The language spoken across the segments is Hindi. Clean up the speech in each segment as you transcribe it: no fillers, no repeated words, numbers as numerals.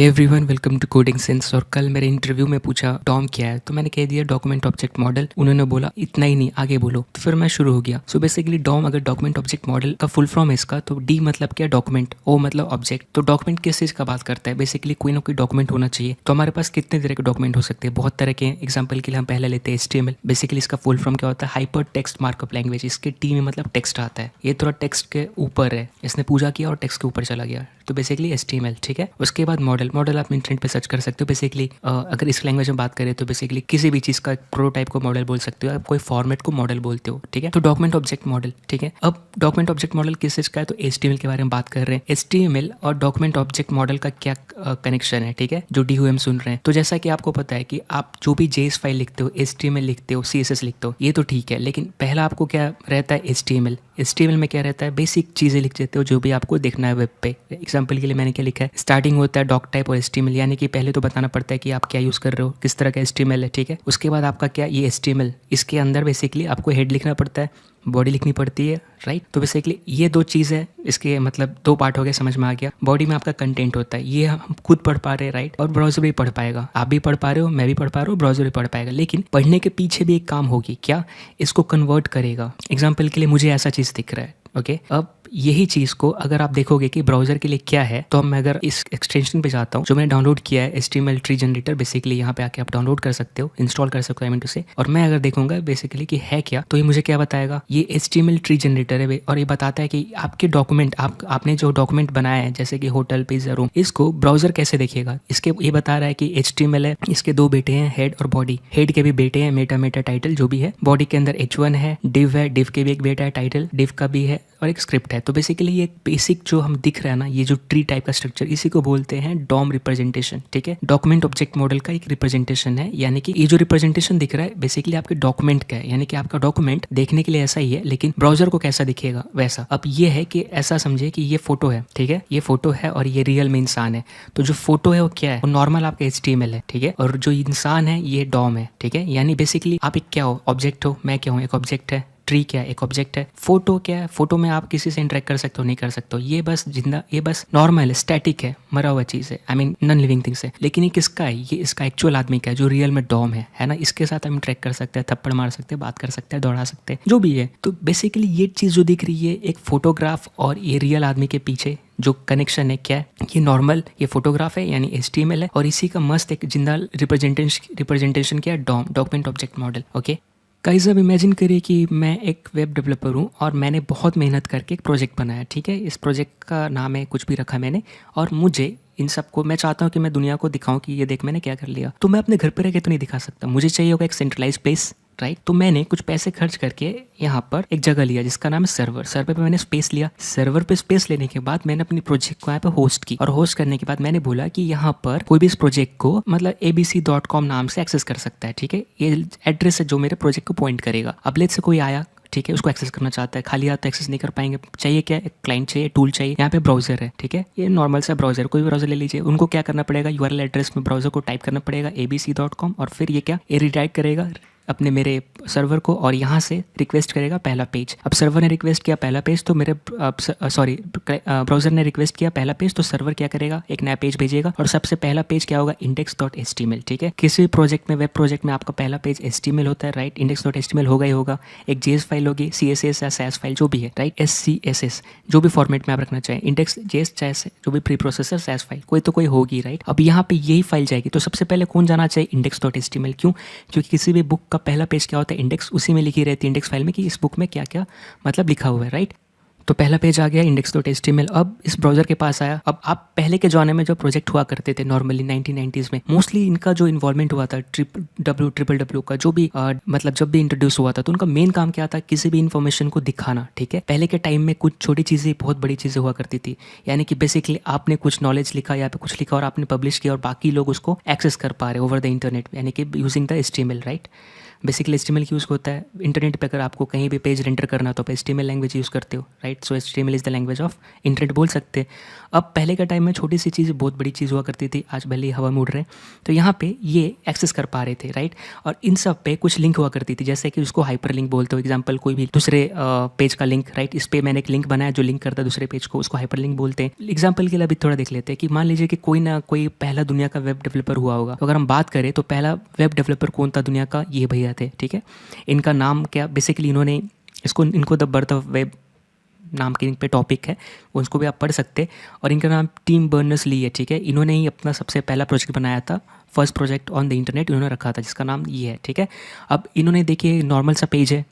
Hey everyone, welcome to coding sense. और कल मेरे इंटरव्यू में पूछा डॉम क्या है, तो मैंने कह दिया डॉक्यूमेंट ऑब्जेक्ट मॉडल। उन्होंने बोला इतना ही नहीं, आगे बोलो। तो फिर मैं शुरू हो गया। सो बेसिकली डॉम अगर डॉक्यूमेंट ऑब्जेक्ट मॉडल का फुल फॉर्म है इसका, तो डी मतलब क्या, डॉक्यूमेंट, ओ मतलब ऑब्जेक्ट। तो डॉक्यूमेंट किस चीज़ का बात करता है? बेसिकली कोई ना कोई डॉक्यूमेंट होना चाहिए। तो हमारे पास कितने तरह के डॉक्यूमेंट हो सकते हैं? बहुत तरह के। एग्जाम्पल के लिए हम पहले लेते हैं HTML। बेसिकली इसका फुल फॉर्म क्या होता है? Hyper text markup language. इसके टी में मतलब टेक्स्ट आता है। ये थोड़ा टेक्स्ट के ऊपर है, इसने पूजा किया और टेक्स्ट के ऊपर चला गया, तो बेसिकली HTML। ठीक है। उसके बाद मॉडल आप इंटरनेट पे सर्च कर सकते हो। बेसिकली अगर इस लैंग्वेज में बात करें तो बेसिकली किसी भी चीज़ का प्रोटोटाइप को मॉडल बोल सकते हो, आप कोई फॉर्मेट को मॉडल बोलते हो। ठीक है। तो डॉक्यूमेंट ऑब्जेक्ट मॉडल। ठीक है। अब डॉक्यूमेंट ऑब्जेक्ट मॉडल किस चीज़ का है? तो HTML के बारे में बात कर रहे हैं। HTML और डॉक्यूमेंट ऑब्जेक्ट मॉडल का क्या कनेक्शन है? ठीक है, जो DOM सुन रहे हैं। तो जैसा कि आपको पता है कि आप जो भी JS फाइल लिखते हो, HTML लिखते हो, CSS लिखते हो, ये तो ठीक है, लेकिन पहला आपको क्या रहता है? HTML में क्या रहता है? बेसिक चीज़ें लिख देते हो जो भी आपको देखना है वेब पे। एग्जाम्पल के लिए मैंने क्या लिखा है, स्टार्टिंग होता है डॉक टाइप और HTML, यानी कि पहले तो बताना पड़ता है कि आप क्या यूज़ कर रहे हो, किस तरह का HTML है। ठीक है। उसके बाद आपका क्या, ये HTML, इसके अंदर बेसिकली आपको हेड लिखना पड़ता है, बॉडी लिखनी पड़ती है, राइट। तो बेसिकली ये दो चीज़ है, इसके मतलब दो पार्ट हो गए, समझ में आ गया। बॉडी में आपका कंटेंट होता है, ये हम खुद पढ़ पा रहे हैं, राइट, और ब्राउजर भी पढ़ पाएगा। आप भी पढ़ पा रहे हो, मैं भी पढ़ पा रहा हूँ, ब्राउजर भी पढ़ पाएगा। लेकिन पढ़ने के पीछे भी एक काम होगी, क्या? इसको कन्वर्ट करेगा। एग्जाम्पल के लिए मुझे ऐसा चीज़ दिख रहा है, ओके। अब यही चीज़ को अगर आप देखोगे कि ब्राउजर के लिए क्या है, तो मैं अगर इस एक्सटेंशन पे जाता हूँ जो मैंने डाउनलोड किया है, HTML ट्री जनरेटर, बेसिकली यहाँ पे आके आप डाउनलोड कर सकते हो, इंस्टॉल कर सकते हो, आई मीन टू से। और मैं अगर देखूंगा बेसिकली कि है क्या, तो ये मुझे क्या बताएगा? ये HTML ट्री जनरेटर है और ये बताता है कि आपके डॉक्यूमेंट, आपने जो डॉक्यूमेंट बनाया है, जैसे कि होटल, पिज्जा, रूम, इसको ब्राउजर कैसे देखेगा? इसके ये बता रहा है कि HTML है, इसके दो बेटे हैं, हेड और बॉडी। हेड के भी बेटे हैं, मेटा टाइटल जो भी है। बॉडी के अंदर H1 है, डिव है, डिव के भी एक बेटा है, टाइटल, डिव का भी है, और एक स्क्रिप्ट है। तो बेसिकली ये बेसिक जो हम दिख रहा है ना, ये जो ट्री टाइप का स्ट्रक्चर, इसी को बोलते हैं डॉम रिप्रेजेंटेशन। ठीक है। डॉक्यूमेंट ऑब्जेक्ट मॉडल का एक रिप्रेजेंटेशन है, यानी कि ये जो रिप्रेजेंटेशन दिख रहा है बेसिकली आपके डॉक्यूमेंट का है, यानी कि आपका डॉक्यूमेंट देखने के लिए ऐसा ही है, लेकिन ब्राउजर को कैसा दिखेगा वैसा। अब ये है कि ऐसा समझे कि ये फोटो है, ठीक है, ये फोटो है और ये रियल में इंसान है। तो जो फोटो है वो क्या है? वो नॉर्मल आपका HTML है, ठीक है, और जो इंसान है ये डॉम है। ठीक है। यानी बेसिकली आप एक क्या हो? ऑब्जेक्ट हो। मैं क्या हूँ? एक ऑब्जेक्ट है। ट्री क्या है? एक ऑब्जेक्ट है। फोटो क्या है? फोटो में आप किसी से इंटरेक्ट कर सकते हो, नहीं कर सकते हो, ये बस जिंदा, ये बस नॉर्मल है, स्टैटिक है, मरा हुआ चीज़ है, I mean non living things है। लेकिन ये किसका है? ये इसका एक्चुअल आदमी का है, जो रियल में डॉम है ना। इसके साथ हम इंटरेक्ट कर सकते हैं, थप्पड़ मार सकते हैं, बात कर सकते हैं, दौड़ा सकते हैं, जो भी है। तो बेसिकली ये चीज़ जो दिख रही है, एक फोटोग्राफ और ये रियल आदमी के पीछे जो कनेक्शन है क्या है? ये नॉर्मल, ये फोटोग्राफ है यानी HTML है, और इसी का मस्त एक जिंदा रिप्रेजेंटेशन क्या है? Document object model. Okay guys, अब इमेजिन करिए कि मैं एक वेब डेवलपर हूँ और मैंने बहुत मेहनत करके एक प्रोजेक्ट बनाया। ठीक है। इस प्रोजेक्ट का नाम है, कुछ भी रखा मैंने, और मुझे इन सबको मैं चाहता हूँ कि मैं दुनिया को दिखाऊं कि ये देख मैंने क्या कर लिया। तो मैं अपने घर पर रह के तो नहीं दिखा सकता, मुझे चाहिए होगा एक सेंट्रलाइज प्लेस, राइट। तो मैंने कुछ पैसे खर्च करके यहाँ पर एक जगह लिया जिसका नाम है सर्वर पे मैंने स्पेस लिया। सर्वर पे स्पेस लेने के बाद मैंने अपनी प्रोजेक्ट को यहाँ पे होस्ट की, और होस्ट करने के बाद मैंने बोला कि यहाँ पर कोई भी इस प्रोजेक्ट को मतलब abc.com नाम से एक्सेस कर सकता है। ठीक है। ये एड्रेस है जो मेरे प्रोजेक्ट को पॉइंट करेगा। अब लेट से कोई आया, ठीक है, उसको एक्सेस करना चाहता है, खाली हाथ तो एक्सेस नहीं कर पाएंगे। चाहिए क्या? एक क्लाइंट चाहिए, टूल चाहिए। यहाँ पे ब्राउजर है, ठीक है, ये नॉर्मल सा ब्राउजर, कोई भी ब्राउजर ले लीजिए। उनको क्या करना पड़ेगा? URL एड्रेस में ब्राउजर को टाइप करना पड़ेगा abc.com, और फिर ये क्या, ये रिडायरेक्ट करेगा अपने मेरे सर्वर को, और यहाँ से रिक्वेस्ट करेगा पहला पेज। अब सर्वर ने रिक्वेस्ट किया पहला पेज, तो मेरे ब्राउजर ने रिक्वेस्ट किया पहला पेज, तो सर्वर क्या करेगा? एक नया पेज भेजेगा, और सबसे पहला पेज क्या होगा? index.html। ठीक है। किसी भी प्रोजेक्ट में, वेब प्रोजेक्ट में आपका पहला पेज HTML होता है, राइट। index.html होगा ही होगा। एक JS फाइल होगी, CSS या SAS फाइल जो भी है, राइट, SCSS, जो भी फॉर्मेट में आप रखना चाहें, इंडेक्स JS चाहे जो भी प्री प्रोसेसर SAS फाइल कोई तो कोई होगी, राइट। अब यहाँ पे यही फाइल जाएगी, तो सबसे पहले कौन जाना चाहिए? index.html। क्यों? क्योंकि किसी भी बुक का पहला पेज क्या होता है? इंडेक्स, उसी में लिखी रहती है इंडेक्स फाइल में कि इस बुक में क्या क्या मतलब लिखा हुआ है, राइट। तो पहला पेज आ गया index.html। अब इस ब्राउजर के पास आया। अब आप पहले के जमाने में जो प्रोजेक्ट हुआ करते थे नॉर्मली 1990s में, मोस्टली इनका जो इन्वॉल्वमेंट हुआ था ट्रिपल का जो भी मतलब जब भी इंट्रोड्यूस हुआ था, तो उनका मेन काम क्या था? किसी भी इन्फॉर्मेशन को दिखाना। ठीक है। पहले के टाइम में कुछ छोटी चीज़ें बहुत बड़ी चीज़ें हुआ करती थी, यानी कि बेसिकली आपने कुछ नॉलेज लिखा या पे कुछ लिखा और आपने पब्लिश किया, और बाकी लोग उसको एक्सेस कर पा रहे ओवर द इंटरनेट, यानी कि using the HTML, right. Basically HTML use होता है इंटरनेट पे, अगर आपको कहीं भी पेज रेंडर करना हो तो आप HTML लैंग्वेज यूज़ करते हो, right. So HTML is the language of internet बोल सकते हैं। अब पहले का टाइम में छोटी सी चीज़ बहुत बड़ी चीज़ हुआ करती थी, आज भले ही हवा में उड़ रहे हैं, तो यहाँ पे ये एक्सेस कर पा रहे थे, राइट। और इन सब पे कुछ लिंक हुआ करती थी, जैसे कि उसको हाइपर लिंक बोलते हो। एग्जाम्पल कोई भी दूसरे पेज का लिंक, राइट, इस पे मैंने एक लिंक बनाया जो लिंक करता है दूसरे पेज को, उसको हाइपर लिंक बोलते हैं। एग्जाम्पल के लिए अभी थोड़ा देख लेते हैं कि मान लीजिए कि कोई ना कोई पहला दुनिया का वेब डेवलपर हुआ होगा, तो अगर हम बात करें तो पहला वेब डेवलपर कौन था दुनिया का, ये भैया थे, ठीक है। इनका नाम क्या, बेसिकली इन्होंने इनको द बर्थ ऑफ वेब नाम के पे टॉपिक है, उसको भी आप पढ़ सकते हैं। और इनका नाम टिम बर्नर्स-ली है, ठीक है। इन्होंने ही अपना सबसे पहला प्रोजेक्ट बनाया था, first project on the internet इन्होंने रखा था, जिसका नाम ये है, ठीक है। अब इन्होंने देखिए नॉर्मल सा पेज है,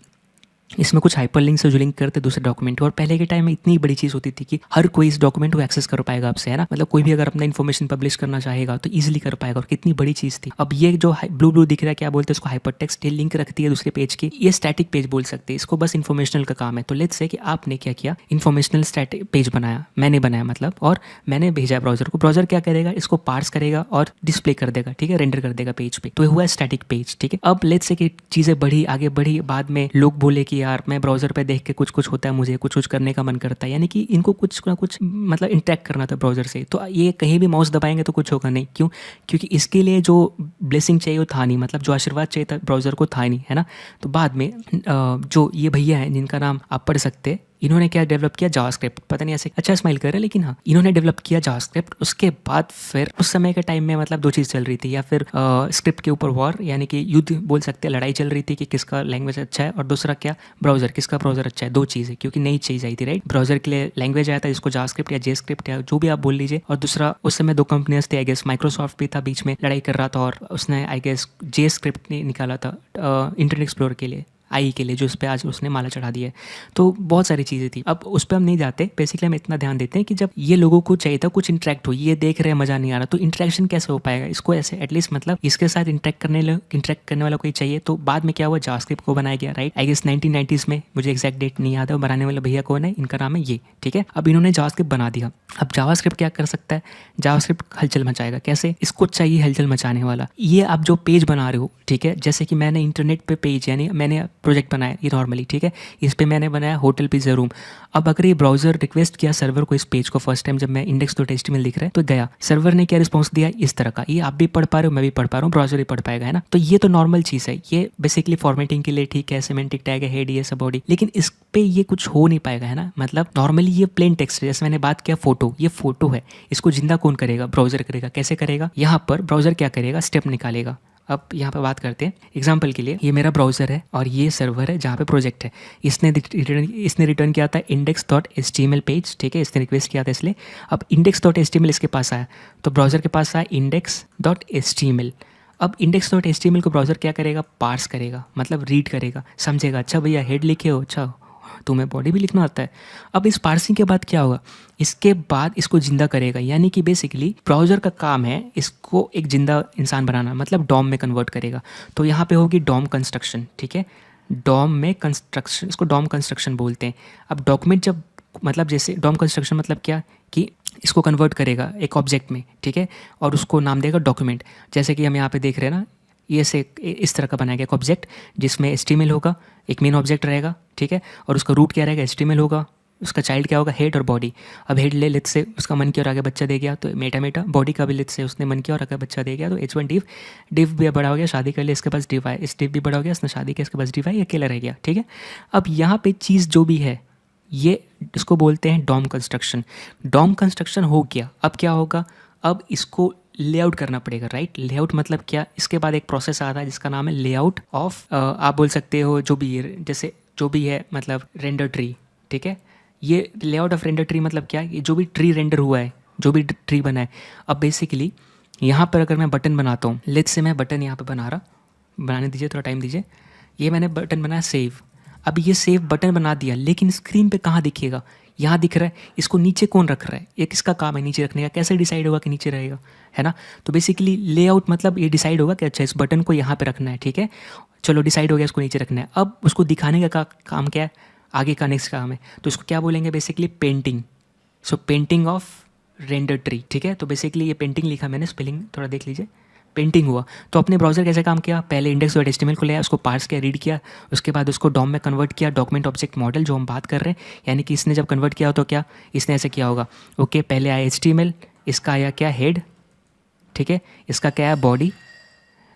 इसमें कुछ हाइपर लिंक से जो लिंक करते दूसरे डॉक्यूमेंट। और पहले के टाइम में इतनी बड़ी चीज़ होती थी कि हर कोई इस डॉक्यूमेंट को एक्सेस कर पाएगा आपसे, है ना। मतलब कोई भी अगर अपना इन्फॉर्मेशन पब्लिश करना चाहेगा तो ईजिली कर पाएगा, और कितनी बड़ी चीज़ थी। अब ये जो ब्लू ब्लू दिख रहा है, क्या बोलते हैं उसको, हाइपर टेक्स्ट, ये लिंक रखती है दूसरे पेज की, ये स्टैटिक पेज बोल सकते हैं इसको, बस इन्फॉर्मेशनल का काम है। तो लेट्स से कि आपने क्या किया, इन्फॉर्मेशनल स्टैटिक पेज बनाया, मैंने बनाया मतलब, और मैंने भेजा ब्राउजर को। ब्राउजर क्या करेगा, इसको पार्स करेगा और डिस्प्ले कर देगा, ठीक है, रेंडर कर देगा पेज पे। तो ये हुआ स्टैटिक पेज, ठीक है। अब लेट्स से कि चीज़ें बढ़ी, आगे बढ़ी, बाद में लोग बोले कि यार मैं ब्राउजर पे देख के कुछ होता है, मुझे कुछ करने का मन करता है, यानी कि इनको कुछ ना कुछ मतलब इंटरेक्ट करना था ब्राउजर से। तो ये कहीं भी माउस दबाएंगे तो कुछ होगा नहीं, क्यों, क्योंकि इसके लिए जो ब्लेसिंग चाहिए वो था नहीं, मतलब जो आशीर्वाद चाहिए था ब्राउजर को था नहीं, है ना। तो बाद में जो ये भैया हैं जिनका नाम आप पढ़ सकते हैं, इन्होंने क्या डेवलप किया, जावास्क्रिप्ट। पता नहीं ऐसे अच्छा स्माइल कर रहे हैं, लेकिन हाँ, इन्होंने डेवलप किया जावास्क्रिप्ट। उसके बाद फिर उस समय के टाइम में मतलब दो चीज़ चल रही थी, या फिर स्क्रिप्ट के ऊपर वॉर, यानी कि युद्ध बोल सकते हैं, लड़ाई चल रही थी कि किसका लैंग्वेज अच्छा है, और दूसरा क्या, ब्राउजर, किसका ब्राउजर अच्छा है। दो चीज़ें, क्योंकि नई चीज़ आई थी, राइट। ब्राउजर के लिए लैंग्वेज आया था, जिसको जावास्क्रिप्ट या जेस्क्रिप्ट या जो भी आप बोल लीजिए, और दूसरा उस समय दो कंपनियां थी, आई गेस माइक्रोसॉफ्ट भी था बीच में, लड़ाई कर रहा था, और उसने आई गेस जेस्क्रिप्ट ने निकाला था इंटरनेट एक्सप्लोरर के लिए, आई के लिए, जो उस पर आज उसने माला चढ़ा दिया है। तो बहुत सारी चीज़ें थी, अब उस पर हम नहीं जाते। बेसिकली हम इतना ध्यान देते हैं कि जब ये लोगों को चाहिए था कुछ इंटरेक्ट हो, ये देख रहे हैं मज़ा नहीं आ रहा, तो इंटरेक्शन कैसे हो पाएगा, इसको ऐसे एटलीस्ट मतलब इसके साथ इंटरेक्ट करने वाला कोई चाहिए। तो बाद में क्या हुआ, जावास्क्रिप्ट को बनाया गया, राइट। आई गेस 1990s में, मुझे एग्जैक्ट डेट नहीं याद है, बनाने वाले भैया कौन है, इनका नाम है ये, ठीक है। अब इन्होंने जावास्क्रिप्ट बना दिया। अब जावास्क्रिप्ट क्या कर सकता है, जावास्क्रिप्ट हलचल मचाएगा, कैसे, इसको चाहिए हलचल मचाने वाला। ये आप जो पेज बना रहे हो, ठीक है, जैसे कि मैंने इंटरनेट पे पेज, यानी मैंने प्रोजेक्ट बनाया ये नॉर्मली, ठीक है, इस पे मैंने बनाया होटल पिज़्ज़ा रूम। अब अगर ये ब्राउजर रिक्वेस्ट किया सर्वर को इस पेज को, फर्स्ट टाइम जब मैं index.html लिख रहा है तो गया, सर्वर ने क्या रिस्पॉन्स दिया, इस तरह का, ये आप भी पढ़ पा रहे हो, मैं भी पढ़ पा रहा हूँ, ब्राउजर भी पढ़ पाएगा, है ना। तो ये तो नॉर्मल चीज़ है, ये बेसिकली फॉर्मेटिंग के लिए ठीक है, सिमेंटिक टैग है, हेड, ये सब बॉडी, लेकिन इस पे ये कुछ हो नहीं पाएगा, है ना। मतलब नॉर्मली ये प्लेन टेक्स्ट है, जैसे मैंने बात किया फोटो, ये फोटो है, इसको जिंदा कौन करेगा, ब्राउजर करेगा। कैसे करेगा, यहाँ पर ब्राउजर क्या करेगा, स्टेप निकालेगा। अब यहाँ पे बात करते हैं, एग्जाम्पल के लिए ये मेरा ब्राउज़र है और ये सर्वर है जहाँ पे प्रोजेक्ट है। इसने रिटर्न किया था index.html पेज, ठीक है, इसने रिक्वेस्ट किया था इसलिए। अब index.html इसके पास आया, तो ब्राउज़र के पास आया index.html। अब index.html को ब्राउज़र क्या करेगा, पार्स करेगा, मतलब रीड करेगा, समझेगा, अच्छा भैया हेड लिखे हो, अच्छा तुम्हें बॉडी भी लिखना आता है। अब इस पार्सिंग के बाद क्या होगा, इसके बाद इसको जिंदा करेगा, यानी कि बेसिकली ब्राउज़र का काम है इसको एक जिंदा इंसान बनाना, मतलब डॉम में कन्वर्ट करेगा। तो यहाँ पे होगी डॉम कंस्ट्रक्शन, ठीक है, डॉम में कंस्ट्रक्शन, इसको डॉम कंस्ट्रक्शन बोलते हैं। अब डॉक्यूमेंट जब मतलब जैसे डॉम कंस्ट्रक्शन मतलब क्या, कि इसको कन्वर्ट करेगा एक ऑब्जेक्ट में, ठीक है, और उसको नाम देगा डॉक्यूमेंट। जैसे कि हम यहाँ पे देख रहे हैं ना, ये से इस तरह का बनाया गया एक ऑब्जेक्ट जिसमें HTML होगा, एक मेन ऑब्जेक्ट रहेगा, ठीक है, और उसका रूट क्या रहेगा, HTML होगा, उसका चाइल्ड क्या होगा, हेड और बॉडी। अब हेड ले लेट से उसका मन किया और आगे बच्चा दे गया तो मेटा, बॉडी का भी लेट से उसने मन किया और आगे बच्चा दे गया तो H1 डिव भी बड़ा हो गया, शादी कर लिया, इसके पास डिव आए, इस डिव भी बड़ा हो गया, इसने शादी किया, इसके पास डिव आए, अकेला रह गया, ठीक है। अब यहाँ पे चीज़ जो भी है ये इसको बोलते हैं डॉम कंस्ट्रक्शन। डॉम कंस्ट्रक्शन हो गया, अब क्या होगा, अब इसको लेआउट करना पड़ेगा, राइट। लेआउट मतलब क्या, इसके बाद एक प्रोसेस आता है जिसका नाम है लेआउट ऑफ, आप बोल सकते हो जो भी है, जैसे जो भी है मतलब रेंडर ट्री, ठीक है। ये लेआउट ऑफ रेंडर ट्री मतलब क्या, ये जो भी ट्री रेंडर हुआ है, जो भी ट्री बना है। अब बेसिकली यहाँ पर अगर मैं बटन बनाता हूँ, लेट्स से मैं बटन यहाँ पर बनाने दीजिए, थोड़ा टाइम दीजिए। ये मैंने बटन बनाया सेव। अब ये सेव बटन बना दिया, लेकिन स्क्रीन पे कहाँ दिखेगा, यहाँ दिख रहा है, इसको नीचे कौन रख रहा है, ये किसका काम है नीचे रखने का, कैसे डिसाइड होगा कि नीचे रहेगा, है ना। तो बेसिकली लेआउट मतलब ये डिसाइड होगा कि अच्छा इस बटन को यहाँ पे रखना है, ठीक है, चलो डिसाइड हो गया इसको नीचे रखना है। अब उसको दिखाने का काम क्या है, आगे का नेक्स्ट काम है, तो इसको क्या बोलेंगे, basically painting. So painting of render tree, ठीक है। तो बेसिकली ये पेंटिंग लिखा मैंने, स्पेलिंग थोड़ा देख लीजिए, पेंटिंग हुआ। तो अपने ब्राउज़र कैसे काम किया, पहले index.html को लिया, उसको पार्स किया, रीड किया, उसके बाद उसको डॉम में कन्वर्ट किया, डॉक्यूमेंट ऑब्जेक्ट मॉडल जो हम बात कर रहे हैं। यानी कि इसने जब कन्वर्ट किया तो क्या इसने ऐसे किया होगा, ओके पहले आया HTML, इसका आया क्या हेड, ठीक है, इसका क्या है बॉडी।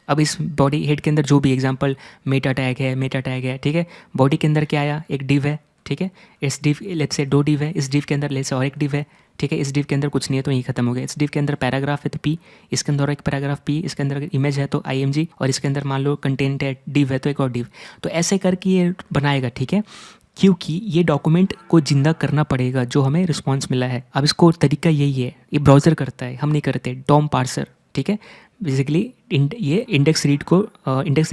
अब इस बॉडी हेड के अंदर जो भी एग्जांपल मेटा टैग है, ठीक है। बॉडी के अंदर क्या आया, एक डिव है, ठीक है। इस डिव लेट्स से 2 डिव है, इस डिव के अंदर लेट्स से और एक डिव है, ठीक है। इस डिव के अंदर कुछ नहीं है तो यही खत्म हो गया। इस डिव के अंदर पैराग्राफ है तो P, इसके अंदर एक पैराग्राफ P, इसके अंदर इमेज है तो IMG, और इसके अंदर मान लो कंटेंट है डिव है तो एक और डिव। तो ऐसे करके ये बनाएगा, ठीक है, क्योंकि ये डॉक्यूमेंट को जिंदा करना पड़ेगा जो हमें रिस्पॉन्स मिला है। अब इसको तरीका यही है, ये ब्राउज़र करता है, हम नहीं करते, डॉम पार्सर, ठीक है। बेसिकली ये इंडेक्स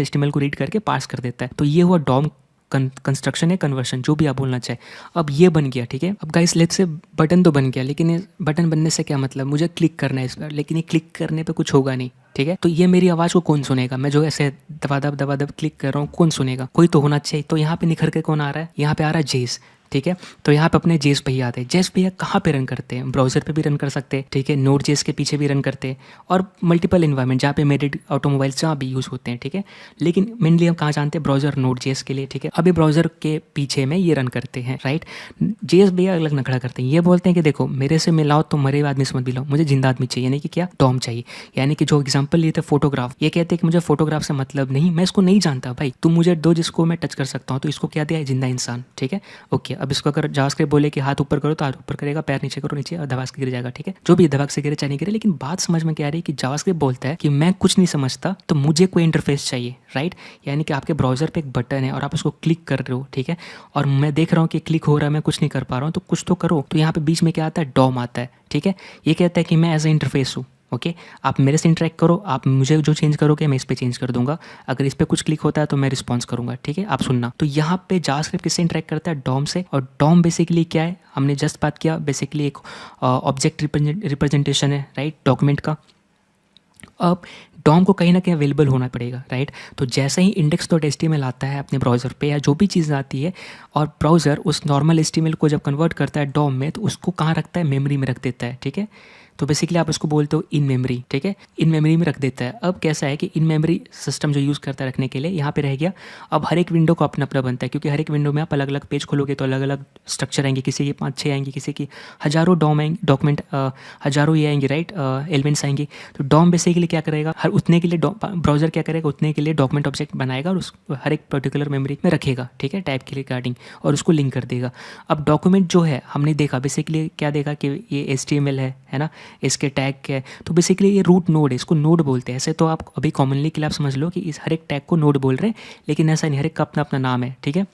HTML को रीड करके पार्स कर देता है। तो ये हुआ डॉम कंस्ट्रक्शन है, कन्वर्शन, जो भी आप बोलना चाहे। अब ये बन गया, ठीक है। अब गाइस लेट्स से बटन तो बन गया, लेकिन ये बटन बनने से क्या मतलब, मुझे क्लिक करना है इस पर, लेकिन ये क्लिक करने पे कुछ होगा नहीं, ठीक है। तो ये मेरी आवाज़ को कौन सुनेगा, मैं जो ऐसे दबा क्लिक कर रहा हूँ, कौन सुनेगा, कोई तो होना चाहिए। तो यहाँ पे निखर के कौन आ रहा है, यहाँ पे आ रहा है जेस, ठीक है। तो यहाँ पे अपने जेस भैया आते हैं। जेस भैया कहाँ पे रन करते हैं, ब्राउजर पे भी रन कर सकते हैं, ठीक है, नोड जेस के पीछे भी रन करते हैं, और मल्टीपल इन्वायरमेंट जहाँ पे मेरिट ऑटोमोबाइल्स जहाँ भी यूज़ होते हैं, ठीक है। लेकिन मेनली हम कहाँ जानते हैं, ब्राउजर नोड जेस के लिए, ठीक है। अभी ब्राउजर के पीछे में ये रन करते हैं, राइट। जेस भैया अलग नखड़ा करते हैं, ये बोलते हैं कि देखो मेरे से मिलाओ तो मरे आदमी से मत मिलाओ, मुझे जिंदा आदमी चाहिए, यानी कि क्या, डॉम चाहिए। यानी कि जो एग्जाम्पल लिए थे फोटोग्राफ, ये कहते हैं कि मुझे फोटोग्राफ से मतलब नहीं, मैं इसको नहीं जानता भाई, तुम मुझे दो जिसको मैं टच कर सकता हूँ। तो इसको क्या दिया है, जिंदा इंसान, ठीक है, ओके। अब इसको अगर जावास्क्रिप्ट बोले कि हाथ ऊपर करो तो हाथ ऊपर करेगा, पैर नीचे करो नीचे, और दबाक से गिर जाएगा, ठीक है। जो भी दबाक से गिरे चाहे नहीं गिरे, लेकिन बात समझ में क्या आ रही है कि जावास्क्रिप्ट बोलता है कि मैं कुछ नहीं समझता तो मुझे कोई इंटरफेस चाहिए, राइट। यानी कि आपके ब्राउजर पे एक बटन है और आप उसको क्लिक कर रहे हो, ठीक है, और मैं देख रहा हूँ कि क्लिक हो रहा है, मैं कुछ नहीं कर पा रहा हूँ, तो कुछ तो करो। तो यहाँ पे बीच में क्या आता है, डॉम आता है, ठीक है। ये कहता है कि मैं एज ए इंटरफेस हूँ, ओके। आप मेरे से इंटरेक्ट करो, आप मुझे जो चेंज करोगे मैं इस पे चेंज कर दूंगा, अगर इस पे कुछ क्लिक होता है तो मैं रिस्पॉन्स करूंगा, ठीक है। आप सुनना, तो यहाँ पे जावास्क्रिप्ट किससे इंटरेक्ट करता है, डॉम से। और डॉम बेसिकली क्या है, हमने जस्ट बात किया, बेसिकली एक ऑब्जेक्ट रिप्रेजेंटेशन है, राइट, डॉक्यूमेंट का। अब डॉम को कहीं ना कहीं अवेलेबल होना पड़ेगा, राइट। तो जैसे ही index.html आता है अपने ब्राउज़र पे, या जो भी चीज़ आती है, और ब्राउज़र उस नॉर्मल HTML को जब कन्वर्ट करता है डॉम में, तो उसको कहाँ रखता है, मेमोरी में रख देता है, ठीक है। तो बेसिकली आप उसको बोलते हो इन मेमोरी, ठीक है, इन मेमोरी में रख देता है। अब कैसा है कि इन मेमोरी सिस्टम जो यूज़ करता है रखने के लिए, यहाँ पे रह गया। अब हर एक विंडो को अपना अपना बनता है, क्योंकि हर एक विंडो में आप अलग अलग पेज खोलोगे तो अलग अलग स्ट्रक्चर आएंगे, किसी की 5-6 आएंगी, किसी की हज़ारों डॉम आएंगे, डॉक्यूमेंट हज़ारों ये आएंगे, राइट, एलिमेंट्स आएंगे। तो डॉम बेसिकली क्या करेगा, हर उतने के लिए ब्राउज़र क्या करेगा, उतने के लिए डॉक्यूमेंट ऑब्जेक्ट बनाएगा और उस हर एक पर्टिकुलर मेमोरी में रखेगा, ठीक है, टाइप के रिगार्डिंग, और उसको लिंक कर देगा। अब डॉक्यूमेंट जो है हमने देखा बेसिकली क्या देखा कि ये HTML है ना, इसके टैग क्या है, तो बेसिकली ये रूट नोड है, इसको नोड बोलते हैं। ऐसे तो आप अभी कॉमनली के लिए आप समझ लो कि इस हर एक टैग को नोड बोल रहे हैं, लेकिन ऐसा नहीं, हर एक का अपना अपना नाम है, ठीक है।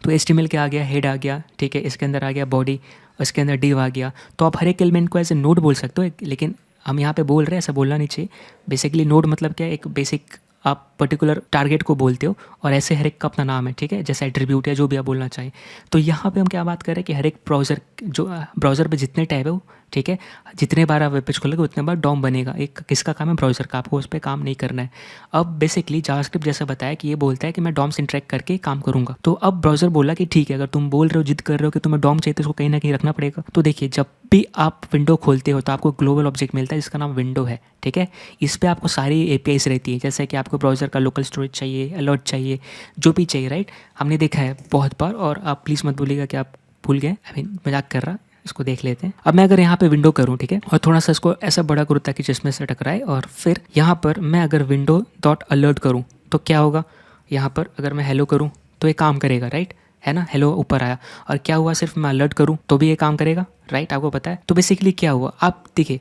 तो HTML क्या आ गया, हेड आ गया, ठीक है, इसके अंदर आ गया बॉडी, इसके अंदर डिव आ गया। तो आप हर एक एलिमेंट को ऐसे नोड बोल सकते हो, लेकिन हम यहाँ पे बोल रहे हैं, ऐसा बोलना नहीं चाहिए। बेसिकली नोड मतलब क्या है, एक बेसिक आप पर्टिकुलर टारगेट को बोलते हो, और ऐसे हर एक का अपना नाम है, ठीक है, जैसे एट्रीब्यूट है, जो भी आप बोलना चाहें। तो यहाँ पे हम क्या बात कर रहे हैं कि हर एक ब्राउज़र, जो ब्राउज़र पे जितने टैब है वो, ठीक है, जितने बार आप वेब पेज खोलोगे उतने बार डॉम बनेगा। एक किसका काम है, ब्राउज़र का, आपको उस पर काम नहीं करना है। अब बेसिकली जावास्क्रिप्ट जैसा बताया कि ये बोलता है कि मैं डॉम से इंटरेक्ट करके काम करूँगा। तो अब ब्राउज़र बोला कि ठीक है, अगर तुम बोल रहे हो, जिद कर रहे हो कि तुम्हें डॉम चाहिए, तो उसको कहीं ना कहीं रखना पड़ेगा। तो देखिए, जब भी आप विंडो खोलते हो तो आपको ग्लोबल ऑब्जेक्ट मिलता है जिसका नाम विंडो है, ठीक है। इस पर आपको सारी APIs रहती है, जैसे कि आपको ब्राउज़र का लोकल स्टोरेज चाहिए, अलर्ट चाहिए, जो भी चाहिए, राइट। हमने देखा है बहुत बार, और आप प्लीज़ मत बोलिएगा कि आप भूल गए, मजाक कर रहा, इसको देख लेते हैं। अब मैं अगर यहाँ पे विंडो करूँ, ठीक है, और थोड़ा सा इसको ऐसा बड़ा करूँ ताकि चश्मे से टकराए, और फिर यहाँ पर मैं अगर विंडो डॉट अलर्ट करूँ तो क्या होगा, यहाँ पर अगर मैं हेलो करूँ तो ये काम करेगा, राइट, है ना, हेलो ऊपर आया। और क्या हुआ, सिर्फ मैं अलर्ट करूँ तो भी ये काम करेगा, राइट, आपको पता है। तो बेसिकली क्या हुआ, आप देखिए,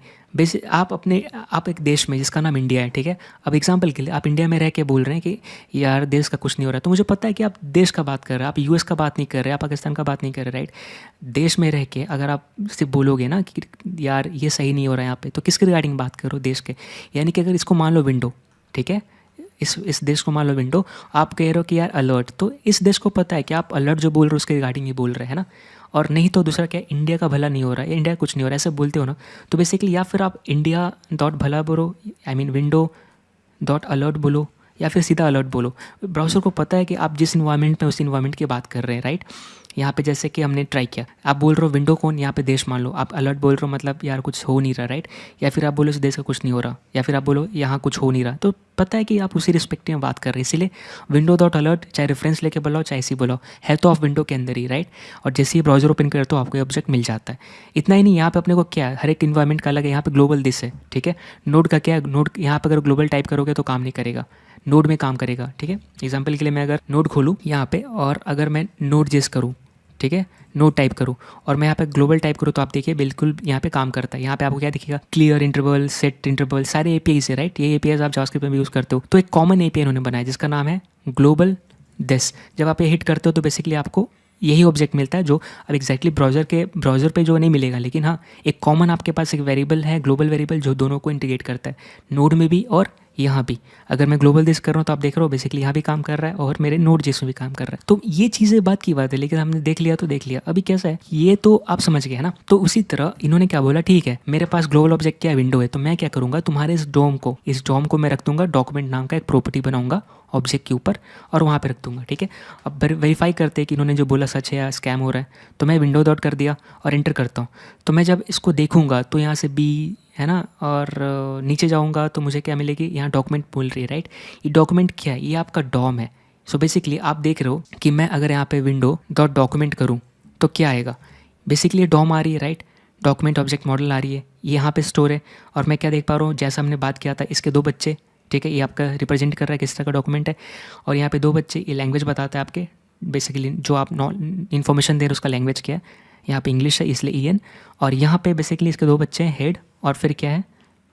आप एक देश में जिसका नाम इंडिया है, ठीक है। अब एग्जांपल के लिए आप इंडिया में रह के बोल रहे हैं कि यार देश का कुछ नहीं हो रहा, तो मुझे पता है कि आप देश का बात कर रहे हैं, आप US का बात नहीं कर रहे, आप पाकिस्तान का बात नहीं कर रहे, राइट। देश में रह के अगर आप सिर्फ बोलोगे ना कि यार ये सही नहीं हो रहा है यहाँ पे, तो किसके रिगार्डिंग बात करो, देश के। यानी कि अगर इसको मान लो विंडो, ठीक है, इस देश को मान लो विंडो, आप कह रहे हो कि यार अलर्ट, तो इस देश को पता है कि आप अलर्ट जो बोल रहे हो उसके रिगार्डिंग ही बोल रहे हैं ना। और नहीं तो दूसरा क्या, इंडिया का भला नहीं हो रहा है, इंडिया कुछ नहीं हो रहा है, ऐसे बोलते हो ना। तो बेसिकली या फिर आप इंडिया डॉट भला बोलो, I mean window dot alert बोलो, या फिर सीधा अलर्ट बोलो। ब्राउज़र को पता है कि आप जिस इन्वायरमेंट में उस इन्वायरमेंट की बात कर रहे हैं, राइट। यहाँ पे जैसे कि हमने ट्राई किया, आप बोल रहे हो विंडो कौन, यहाँ पे देश मान लो, आप अलर्ट बोल रहे हो मतलब यार कुछ हो नहीं रहा, राइट। या फिर आप बोलो इस देश का कुछ नहीं हो रहा, या फिर आप बोलो यहाँ कुछ हो नहीं रहा, तो पता है कि आप उसी रिस्पेक्ट में बात कर रहे हैं। इसीलिए विंडो डॉट अलर्ट चाहे रेफरेंस लेके बुलाओ चाहे ऐसे बुलाओ, है तो आप विंडो के अंदर ही, राइट। और जैसे ही ब्राउज़र ओपन करते हो आपको ऑब्जेक्ट मिल जाता है। इतना ही नहीं, यहाँ पे अपने को क्या है, हर एक इन्वायरमेंट का अलग है। यहाँ पे ग्लोबल दिस है, ठीक है। नोड का क्या है, नोड यहाँ पर अगर ग्लोबल टाइप करोगे तो काम नहीं करेगा, नोड में काम करेगा, ठीक है। एग्जाम्पल के लिए मैं अगर नोड खोलूँ यहाँ पे और अगर मैं नोड जेस करूँ, ठीक है, नोड टाइप करूँ और मैं यहाँ पे ग्लोबल टाइप करूँ तो आप देखिए बिल्कुल यहाँ पे काम करता है। यहाँ पे आपको क्या दिखेगा, क्लियर इंटरवल, सेट इंटरवल, सारे एपीआई से, राइट। ये एपीआई आप जावास्क्रिप्ट में भी यूज़ करते हो। तो एक कॉमन एपीआई उन्होंने बनाया जिसका नाम है ग्लोबल दिस। जब आप ये हिट करते हो तो बेसिकली आपको यही ऑब्जेक्ट मिलता है, जो अब एग्जैक्टली ब्राउज़र पे जो नहीं मिलेगा, लेकिन हाँ एक कॉमन आपके पास एक वेरिएबल है, ग्लोबल वेरिएबल, जो दोनों को इंटीग्रेट करता है, नोड में भी और यहाँ भी। अगर मैं ग्लोबल दिस कर रहा हूँ तो आप देख रहे हो बेसिकली यहाँ भी काम कर रहा है और मेरे नोड जेस में भी काम कर रहा है। तो ये चीज़ें बात की बात है, लेकिन हमने देख लिया तो देख लिया। अभी कैसा है ये तो आप समझ गए है ना। तो उसी तरह इन्होंने क्या बोला, ठीक है मेरे पास ग्लोबल ऑब्जेक्ट क्या है, विंडो है, तो मैं क्या करूँगा, तुम्हारे इस डोम को मैं रख दूंगा, डॉक्यूमेंट नाम का एक प्रॉपर्टी बनाऊंगा ऑब्जेक्ट के ऊपर और वहाँ पे रख दूंगा, ठीक है। अब वेरीफाई करते हैं कि इन्होंने जो बोला सच है या स्कैम हो रहा है, तो मैं विंडो डॉट कर दिया और एंटर करता हूँ। तो मैं जब इसको देखूंगा तो यहाँ से बी है ना, और नीचे जाऊँगा तो मुझे क्या मिलेगी, यहाँ डॉक्यूमेंट बोल रही है, राइट। ये डॉक्यूमेंट क्या है, ये आपका डॉम है। सो बेसिकली आप देख रहे हो कि मैं अगर यहाँ पे विंडो डॉट डॉक्यूमेंट करूँ तो क्या आएगा, बेसिकली डॉम आ रही है, राइट। डॉक्यूमेंट ऑब्जेक्ट मॉडल आ रही है, ये यहाँ पे स्टोर है। और मैं क्या देख पा रहा हूँ, जैसा हमने बात किया था, इसके 2 बच्चे, ठीक है, ये आपका रिप्रेजेंट कर रहा है किस तरह का डॉक्यूमेंट है। और यहाँ पे 2 बच्चे, ये लैंग्वेज बताता है आपके, बेसिकली जो आप इन्फॉर्मेशन दे रहे हो उसका लैंग्वेज क्या है। यहाँ पे इंग्लिश है इसलिए ईएन। और यहाँ पे बेसिकली इसके 2 बच्चे हैं, हेड और फिर क्या है,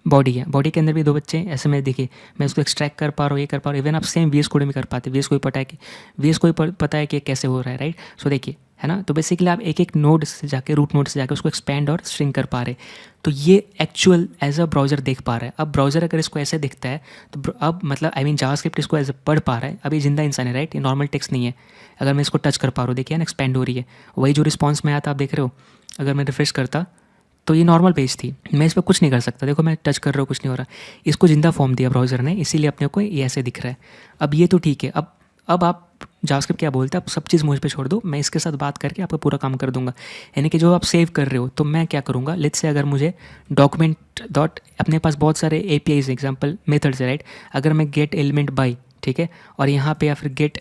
बॉडी है। बॉडी के अंदर भी 2 बच्चे हैं। ऐसे में देखिए मैं उसको एक्सट्रैक्ट कर पा रहा हूँ, ये कर पा रहा हूँ। इवन आप सेम वीएस कोड में कर पाते, वीएस को पता है कि कैसे हो रहा है, राइट। सो देखिए है ना, तो बेसिकली आप एक एक नोड से जाके, रूट नोड से जाके उसको एक्सपेंड और स्ट्रिंग कर पा रहे। तो ये एक्चुअल एज अ ब्राउज़र देख पा रहा है। अब ब्राउज़र अगर इसको ऐसे दिखता है तो अब मतलब जावास्क्रिप्ट इसको एज पढ़ पा रहा है। अब ये जिंदा इंसान है, राइट, ये नॉर्मल टेक्स्ट नहीं है। अगर मैं इसको टच कर पा रहा हूँ, देखिए ना एक्सपेंड हो रही है, वही जो रिस्पॉन्स में आया था आप देख रहे हो। अगर मैं रिफ्रेश करता तो ये नॉर्मल पेज थी, मैं इस पर कुछ नहीं कर सकता। देखो मैं टच कर रहा हूँ, कुछ नहीं हो रहा। इसको जिंदा फॉर्म दिया ब्राउज़र ने, इसीलिए अपने को ये ऐसे दिख रहा है। अब ये तो ठीक है। अब आप जावास्क्रिप्ट क्या बोलते हैं, आप सब चीज़ मुझ पे छोड़ दो, मैं इसके साथ बात करके आपका पूरा काम कर दूंगा। यानी कि जो आप सेव कर रहे हो, तो मैं क्या करूँगा, लेट्स से अगर मुझे डॉक्यूमेंट डॉट, अपने पास बहुत सारे एपीआईज एग्जांपल मेथड्स है, राइट। अगर मैं गेट एलिमेंट बाय, ठीक है, और यहाँ पे या फिर गेट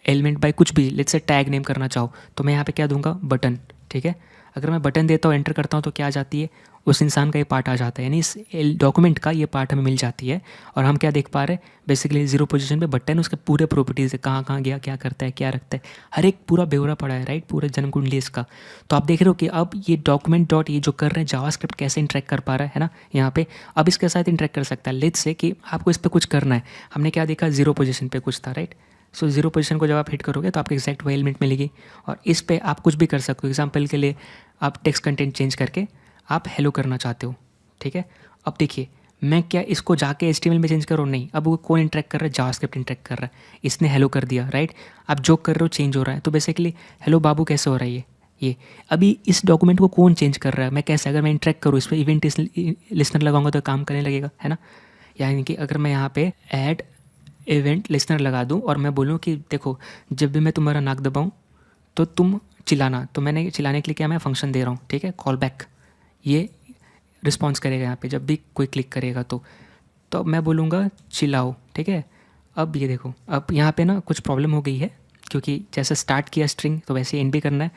एलिमेंट बाय कुछ भी, लेट्स से टैग नेम करना चाहो, तो मैं यहाँ पे क्या दूंगा, बटन, ठीक है। अगर मैं बटन देता हूँ, एंटर करता हूँ, तो क्या आ जाती है, उस इंसान का ये पार्ट आ जाता है, यानी इस डॉक्यूमेंट का ये पार्ट हमें मिल जाती है। और हम क्या देख पा रहे हैं, बेसिकली 0 पोजीशन पे बटन, उसके पूरे प्रॉपर्टीज़ है, कहाँ कहाँ गया, क्या करता है, क्या रखता है, हर एक पूरा ब्यौरा पड़ा है, राइट, पूरे जन्म कुंडली इसका। तो आप देख रहे हो कि अब ये डॉक्यूमेंट डॉट ये जो कर रहे हैं जावास्क्रिप्ट कैसे इंटरेक्ट कर पा रहा है ना यहाँ पे। अब इसके साथ इंटरेक्ट कर सकता है। लेट्स से कि आपको इस पर कुछ करना है, हमने क्या देखा, 0 पोजीशन पे कुछ था, राइट। सो 0 पोजीशन को जब आप हिट करोगे तो आपको एग्जैक्ट वही एलिमेंट मिलेगी। और इस पे आप कुछ भी कर सकते हो। एग्जांपल के लिए आप टेक्स्ट कंटेंट चेंज करके आप हेलो करना चाहते हो, ठीक है। अब देखिए मैं क्या इसको जाके HTML में चेंज करूँ, नहीं। अब वो कौन इंटरेक्ट कर रहा है, जावास्क्रिप्ट इंटरेक्ट कर रहा है, इसने हेलो कर दिया, राइट। आप जो कर रहे हो चेंज हो रहा है। तो बेसिकली हेलो बाबू कैसे हो रहा है ये अभी इस डॉक्यूमेंट को कौन चेंज कर रहा है, मैं कैसे, अगर मैं इंटरेक्ट करूँ इस पर, इवेंट लिसनर लगाऊंगा तो काम करने लगेगा, है ना। यानी कि अगर मैं यहाँ पे ऐड इवेंट लिसनर लगा दूं और मैं बोलूं कि देखो जब भी मैं तुम्हारा नाक दबाऊं तो तुम चिल्लाना, तो मैंने चिल्लाने के लिए क्या मैं फंक्शन दे रहा हूँ, ठीक है, कॉल बैक, ये रिस्पॉन्स करेगा यहाँ पे जब भी कोई क्लिक करेगा तो मैं बोलूँगा चिल्लाओ, ठीक है। अब ये देखो, अब यहाँ पे ना कुछ प्रॉब्लम हो गई है, क्योंकि जैसे स्टार्ट किया स्ट्रिंग तो वैसे एंड भी करना है,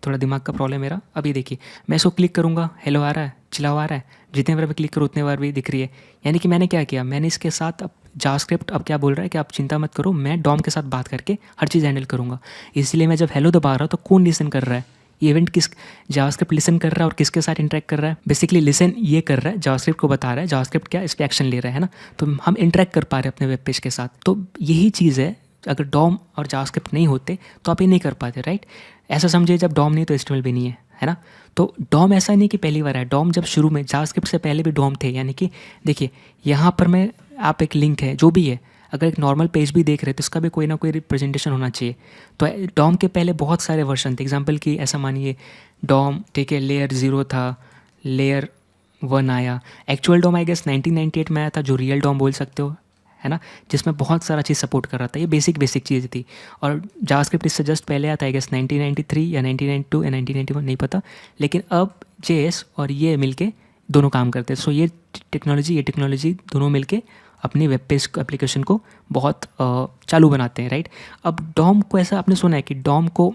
थोड़ा दिमाग का प्रॉब्लम मेरा। अब ये देखिए मैं इसको क्लिक करूँगा, हेलो आ रहा है, चिल्लाओ आ रहा है, जितने बार भी क्लिक करो उतने बार भी दिख रही है। यानी कि मैंने क्या किया, मैंने इसके साथ, अब जावास्क्रिप्ट अब क्या बोल रहा है कि आप चिंता मत करो, मैं डॉम के साथ बात करके हर चीज़ हैंडल करूँगा। इसलिए मैं जब हेलो दबा रहा हूँ तो कौन लिसन कर रहा है, ये इवेंट किस, जावास्क्रिप्ट लिसन कर रहा है और किसके साथ इंटरेक्ट कर रहा है, बेसिकली लिसन ये कर रहा है, जावास्क्रिप्ट को बता रहा है, जावास्क्रिप्ट क्या इस पर एक्शन ले रहा है ना। तो हम इंटरेक्ट कर पा रहे हैं अपने वेब पेज के साथ। तो यही चीज़ है, अगर डॉम और जावास्क्रिप्ट नहीं होते तो आप ये नहीं कर पाते, राइट। ऐसा समझिए जब डॉम नहीं तो HTML भी नहीं है ना। तो डॉम ऐसा नहीं कि पहली बार है, डॉम जब शुरू में जावास्क्रिप्ट से पहले भी डॉम थे। यानी कि देखिए यहाँ पर मैं, आप एक लिंक है जो भी है, अगर एक नॉर्मल पेज भी देख रहे हैं तो इसका भी कोई ना कोई रिप्रेजेंटेशन होना चाहिए। तो डॉम के पहले बहुत सारे वर्जन थे। एग्जांपल की ऐसा मानिए डॉम, ठीक है, लेयर 0 था, लेयर 1 आया, एक्चुअल डॉम आई गेस 1998 में आया था, जो रियल डॉम बोल सकते हो, है ना, जिसमें बहुत सारा चीज़ सपोर्ट कर रहा था। ये बेसिक चीज़ थी। और जावास्क्रिप्ट इससे जस्ट पहले आता है, गेस 1993 या 1992 या 1991 नहीं पता, लेकिन अब JS और ये मिलके दोनों काम करते हैं। सो ये टेक्नोलॉजी दोनों मिलके अपनी वेब पेज एप्लीकेशन को बहुत चालू बनाते हैं, राइट। अब डॉम को ऐसा आपने सुना है कि डॉम को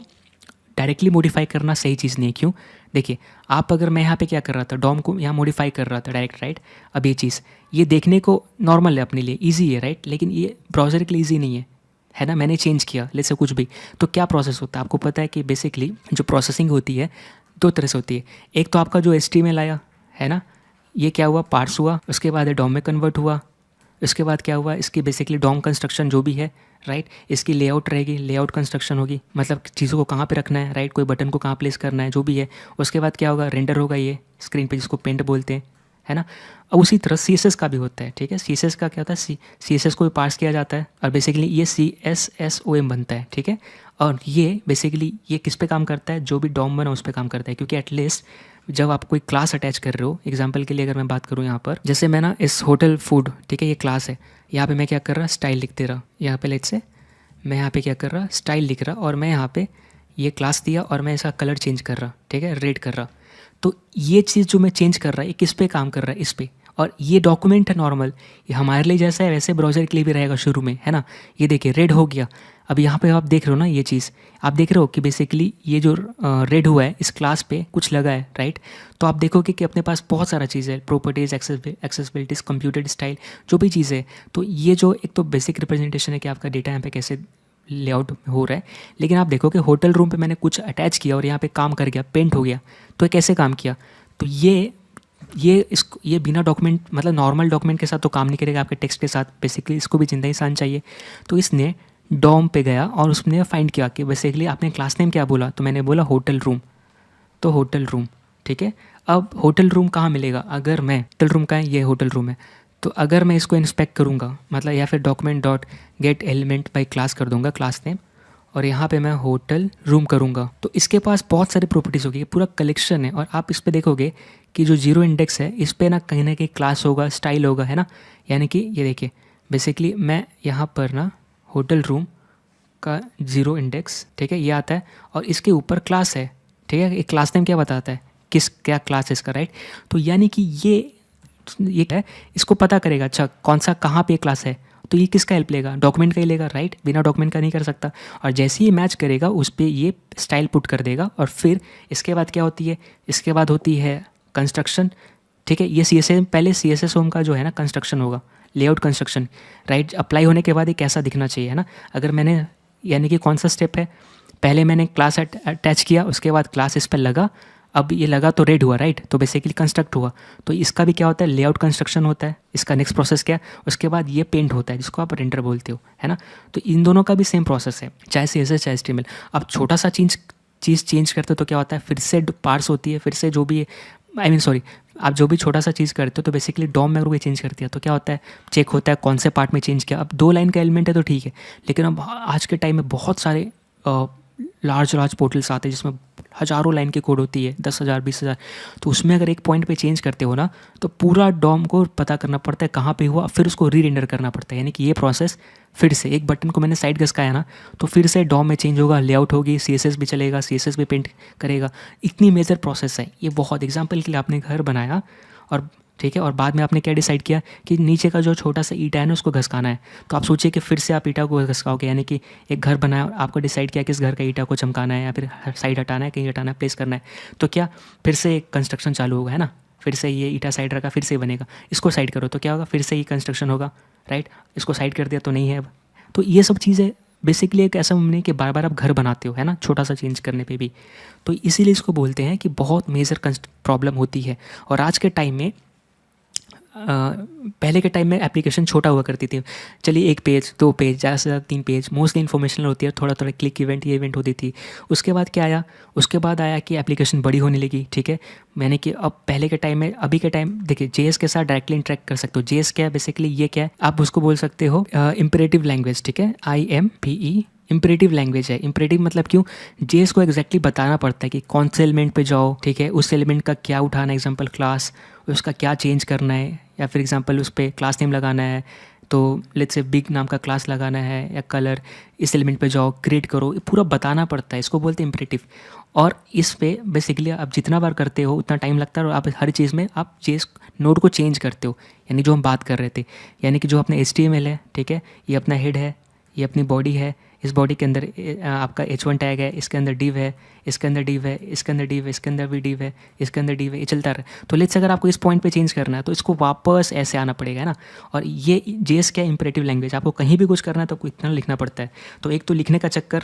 डायरेक्टली मॉडिफाई करना सही चीज़ नहीं है। क्यों? देखिए, आप अगर मैं यहाँ पे क्या कर रहा था, डॉम को यहाँ मॉडिफाई कर रहा था डायरेक्ट, राइट। अब ये चीज़ ये देखने को नॉर्मल है, अपने लिए ईजी है, राइट, लेकिन ये ब्राउज़र के लिए ईजी नहीं है ना। मैंने चेंज किया लेट्स से कुछ भी, तो क्या प्रोसेस होता है आपको पता है कि बेसिकली जो प्रोसेसिंग होती है दो तरह से होती है। एक तो आपका जो HTML आया है ना, ये क्या हुआ, पार्स हुआ, उसके बाद डॉम में कन्वर्ट हुआ, उसके बाद क्या हुआ, इसकी बेसिकली डॉम कंस्ट्रक्शन जो भी है, राइट, इसकी लेआउट रहेगी, लेआउट कंस्ट्रक्शन होगी, मतलब चीज़ों को कहाँ पे रखना है, राइट, कोई बटन को कहाँ प्लेस करना है, जो भी है। उसके बाद क्या होगा, रेंडर होगा ये स्क्रीन पे, जिसको पेंट बोलते हैं, है ना। अब उसी तरह CSS का भी होता है, ठीक है। CSS का क्या होता है, CSS को भी पार्स किया जाता है और बेसिकली ये CSSOM बनता है, ठीक है। और ये बेसिकली ये किस पे काम करता है, जो भी डॉम बना उस पर काम करता है, क्योंकि एटलीस्ट जब आप कोई क्लास अटैच कर रहे हो, एग्जांपल के लिए अगर मैं बात करूँ यहाँ पर, जैसे मैं ना इस होटल फूड, ठीक है, ये क्लास है, यहाँ पे मैं क्या कर रहा, स्टाइल लिख दे रहा, यहाँ पे लेट्स से मैं यहाँ पे क्या कर रहा, स्टाइल लिख रहा, और मैं यहाँ पे ये क्लास दिया और मैं इसका कलर चेंज कर रहा, ठीक है, रेड कर रहा। तो ये चीज़ जो मैं चेंज कर रहा है, ये किस पे काम कर रहा है, इस पे। और ये डॉक्यूमेंट है नॉर्मल, ये हमारे लिए जैसा है वैसे ब्राउज़र के लिए भी रहेगा शुरू में, है ना। ये देखिए रेड हो गया। अब यहाँ पे आप देख रहे हो ना, ये चीज़ आप देख रहे हो कि बेसिकली ये जो रेड हुआ है इस क्लास पे कुछ लगा है, राइट। तो आप देखोगे कि अपने पास बहुत सारा चीज़ है, प्रॉपर्टीज़, एक्सेसिबिलिटीज़, कंप्यूटेड स्टाइल, जो भी चीज़ है। तो ये जो एक तो बेसिक रिप्रेजेंटेशन है कि आपका डेटा यहाँ पे कैसे लेआउट हो रहा है। लेकिन आप देखो कि होटल रूम पे मैंने कुछ अटैच किया और यहाँ पे काम कर गया, पेंट हो गया, तो ये कैसे काम किया। तो ये बिना डॉक्यूमेंट, मतलब नॉर्मल डॉक्यूमेंट के साथ तो काम नहीं करेगा, आपके टेक्स्ट के साथ बेसिकली इसको भी जिंदा इंसान चाहिए। तो इसने डॉम पे गया और उसने फाइंड किया कि बेसिकली आपने क्लास नेम क्या बोला, तो मैंने बोला होटल रूम, तो होटल रूम, ठीक है। अब होटल रूम कहाँ मिलेगा, अगर मैं होटल रूम का है, ये होटल रूम है, तो अगर मैं इसको इंस्पेक्ट करूँगा, मतलब या फिर document dot gate element by class कर दूंगा, क्लास नेम, और यहाँ पे मैं होटल रूम करूँगा, तो इसके पास बहुत सारी प्रॉपर्टीज़ होगी, पूरा कलेक्शन है। और आप इस पे देखोगे कि जो जीरो इंडेक्स है इस पे ना कहीं क्लास होगा, स्टाइल होगा, है ना। यानी कि ये देखिए बेसिकली मैं यहाँ पर ना होटल रूम का जीरो इंडेक्स, ठीक है, ये आता है, और इसके ऊपर क्लास है, ठीक है। एक क्लास नेम क्या बताता है, क्या क्लास है इसका, राइट। तो यानी कि ये है, इसको पता करेगा, अच्छा कौन सा कहाँ पे क्लास है, तो ये किसका हेल्प लेगा, डॉक्यूमेंट का ही लेगा, राइट, बिना डॉक्यूमेंट का नहीं कर सकता। और जैसे ही मैच करेगा उस पर ये स्टाइल पुट कर देगा, और फिर इसके बाद क्या होती है, इसके बाद होती है कंस्ट्रक्शन, ठीक है। ये CSS पहले CSSOM का जो है ना कंस्ट्रक्शन होगा, लेआउट कंस्ट्रक्शन, राइट। अप्लाई होने के बाद ये कैसा दिखना चाहिए, है ना। अगर मैंने, यानी कि कौन सा स्टेप है, पहले मैंने क्लास अटैच किया, उसके बाद क्लास इस पर लगा, अब ये लगा तो रेड हुआ, राइट, तो बेसिकली कंस्ट्रक्ट हुआ। तो इसका भी क्या होता है, लेआउट कंस्ट्रक्शन होता है। इसका नेक्स्ट प्रोसेस क्या है, उसके बाद ये पेंट होता है, जिसको आप रेंडर बोलते हो, है ना। तो इन दोनों का भी सेम प्रोसेस है, चाहे CSS चाहे HTML। अब छोटा सा चीज़ चेंज करते हो तो क्या होता है, फिर से पार्स होती है, फिर से जो भी आप जो भी छोटा सा चीज़ करते हो तो बेसिकली डॉम में अगर कोई चेंज करती है तो क्या होता है, चेक होता है कौन से पार्ट में चेंज किया। अब 2 लाइन का एलिमेंट है तो ठीक है, लेकिन अब आज के टाइम में बहुत सारे लार्ज पोर्टल्स आते हैं जिसमें हज़ारों लाइन की कोड होती है, 10,000 20,000। तो उसमें अगर एक पॉइंट पे चेंज करते हो ना, तो पूरा डॉम को पता करना पड़ता है कहाँ पे हुआ, फिर उसको री रेंडर करना पड़ता है। यानी कि ये प्रोसेस फिर से, एक बटन को मैंने साइड घसकाया ना, तो फिर से डॉम में चेंज होगा, लेआउट होगी, CSS भी चलेगा, CSS भी पेंट करेगा। इतनी मेजर प्रोसेस है ये। बहुत एग्जाम्पल के लिए आपने घर बनाया और ठीक है, और बाद में आपने क्या डिसाइड किया कि नीचे का जो छोटा सा ईंटा है ना उसको घसकाना है। तो आप सोचिए कि फिर से आप ईंटा को घसकाओगे, यानी कि एक घर बनाया और आपको डिसाइड किया कि इस घर का ईंटा को चमकाना है या फिर साइड हटाना है, कहीं हटाना है, प्लेस करना है, तो क्या फिर से एक कंस्ट्रक्शन चालू होगा, है ना। फिर से ये ईंटा साइड रखा, फिर से बनेगा, इसको साइड करो तो क्या होगा, फिर से ये कंस्ट्रक्शन होगा, राइट। इसको साइड कर दिया तो नहीं है अब। तो ये सब चीज़ें बेसिकली एक ऐसा नहीं कि बार बार आप घर बनाते हो, है ना, छोटा सा चेंज करने पे भी। तो इसीलिए इसको बोलते हैं कि बहुत मेजर प्रॉब्लम होती है। और आज के टाइम में पहले के टाइम में एप्लीकेशन छोटा हुआ करती थी, चलिए 1 पेज 2 पेज ज़्यादा से ज़्यादा 3 पेज, मोस्टली इन्फॉर्मेशनल होती है, थोड़ा थोड़ा क्लिक इवेंट ये इवेंट होती थी। उसके बाद क्या आया, उसके बाद आया कि एप्लीकेशन बड़ी होने लगी, ठीक है। मैंने कि अब पहले के टाइम में, अभी के टाइम देखिए JS के साथ डायरेक्टली इंटरेक्ट कर सकते हो। JS क्या है बेसिकली, ये क्या है, आप उसको बोल सकते हो इम्परेटिव लैंग्वेज, ठीक है, IMPE इम्परेटिव लैंग्वेज है। इम्परेटिव मतलब क्यों, JS को एग्जैक्टली बताना पड़ता है कि कौन से एलिमेंट पे जाओ, ठीक है, उस एलिमेंट का क्या उठाना है, एग्जांपल क्लास, उसका क्या चेंज करना है, या फिर एग्जांपल उस पर क्लास नेम लगाना है, तो लेट्स से बिग नाम का क्लास लगाना है या कलर, इस एलिमेंट पे जाओ, क्रिएट करो, ये पूरा बताना पड़ता है, इसको बोलते हैं इम्परेटिव। और इस पे बेसिकली आप जितना बार करते हो उतना टाइम लगता है और आप हर चीज़ में आप जेस नोड को चेंज करते हो। यानी जो हम बात कर रहे थे, यानी कि जो अपना HTML है, ठीक है, ये अपना हेड है, ये अपनी बॉडी है, इस बॉडी के अंदर आपका H1 टैग है, इसके अंदर div है, इसके अंदर div है, इसके अंदर div है, इसके अंदर भी div है, इसके अंदर div है, ये चलता रहा। तो लेट्स से अगर आपको इस पॉइंट पे चेंज करना है तो इसको वापस ऐसे आना पड़ेगा, है ना। और ये जेएस क्या इंपरेटिव लैंग्वेज, आपको कहीं भी कुछ करना है तो आपको इतना लिखना पड़ता है। तो एक तो लिखने का चक्कर,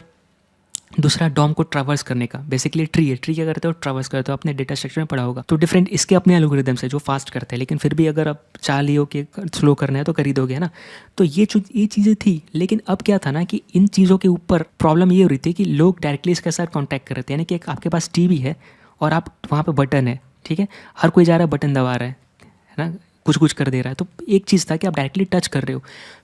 दूसरा डॉम को ट्रैवर्स करने का। बेसिकली ट्री है, ट्री क्या करते हो, ट्रैवर्स करते हो, अपने डेटा स्ट्रक्चर में पढ़ा होगा। तो डिफरेंट इसके अपने एल्गोरिदम्स है जो फास्ट करते हैं, लेकिन फिर भी अगर आप चाह लियो कि स्लो करना है तो कर ही दोगे, है ना। तो ये चीज़ें थी, लेकिन अब क्या था ना कि इन चीज़ों के ऊपर प्रॉब्लम ये हो रही थी कि लोग डायरेक्टली इसके साथ कॉन्टैक्ट कर रहे थे। यानी कि आपके पास टीवी है और आप वहाँ पर बटन है, ठीक है, हर कोई जा रहा है बटन दबा रहा है ना, कुछ कुछ कर दे रहा है। तो एक चीज़ था कि आप डायरेक्टली टच कर रहे हो।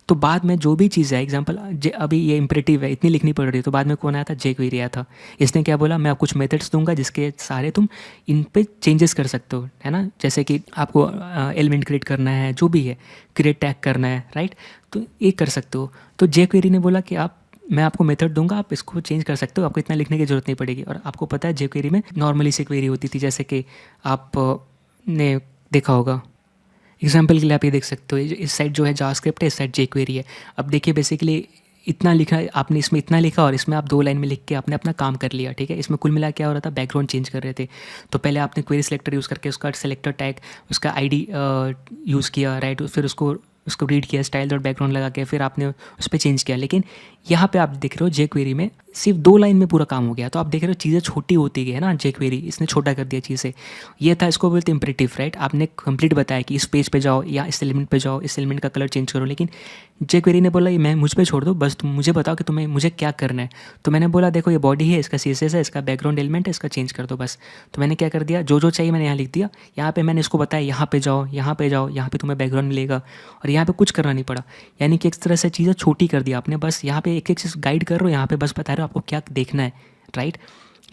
तो बाद में जो भी चीज़ है, एग्जांपल अभी ये इंपरेटिव है, इतनी लिखनी पड़ रही है, तो बाद में कौन आया था, jQuery आया था। इसने क्या बोला, मैं आपको कुछ मेथड्स दूंगा जिसके सारे तुम इन पे चेंजेस कर सकते हो, है ना। जैसे कि आपको एलिमेंट क्रिएट करना है, जो भी है, क्रिएट टैग करना है, राइट, तो ये कर सकते हो। तो jQuery ने बोला कि मैं आपको मेथड दूंगा, आप इसको चेंज कर सकते हो, आपको इतना लिखने की जरूरत नहीं पड़ेगी। और आपको पता है jQuery में नॉर्मली से क्वेरी होती थी, जैसे कि आप ने देखा होगा। एग्जाम्पल के लिए आप ये देख सकते हो, इस साइड जो है जावास्क्रिप्ट है, इस साइड jQuery है। अब देखिए बेसिकली इतना लिखा, आपने इसमें इतना लिखा और इसमें आप 2 लाइन में लिख के आपने अपना काम कर लिया, ठीक है। इसमें कुल मिला क्या हो रहा था, बैकग्राउंड चेंज कर रहे थे। तो पहले आपने क्वेरी सेलेक्टर यूज़ करके उसका सेलेक्टर टैग, उसका ID यूज़ किया, राइट, फिर उसको रीड किया, स्टाइल डॉट बैकग्राउंड लगा के, फिर आपने उस पर चेंज किया। लेकिन यहाँ पे आप देख रहे हो jQuery में सिर्फ 2 लाइन में पूरा काम हो गया। तो आप देख रहे हो चीज़ें छोटी होती गई, है ना। jQuery इसने छोटा कर दिया चीज़ें, ये था, इसको बोलते इंपरेटिव, राइट। आपने कंप्लीट बताया कि इस पेज पे जाओ या इस एलिमेंट पे जाओ, इस एलिमेंट का कलर चेंज करो। लेकिन jQuery ने बोला ये मैं मुझ पे छोड़ दो, बस तुम मुझे बताओ कि मुझे क्या करना है। तो मैंने बोला देखो ये बॉडी है, इसका CSS है, इसका बैकग्राउंड एलिमेंट है, इसका चेंज कर दो बस। तो मैंने क्या कर दिया, जो चाहिए मैंने यहाँ लिख दिया। यहाँ पे मैंने इसको बताया यहाँ पे जाओ, यहाँ पे जाओ, यहाँ पे तुम्हें बैकग्राउंड मिलेगा, और यहाँ पे कुछ करना नहीं पड़ा। यानी कि एक तरह से चीज़ें छोटी कर दिया आपने, बस यहाँ पे एक एक चीज़ गाइड कर रहे हो, यहाँ पे बस बता रहे हो आपको क्या देखना है, राइट।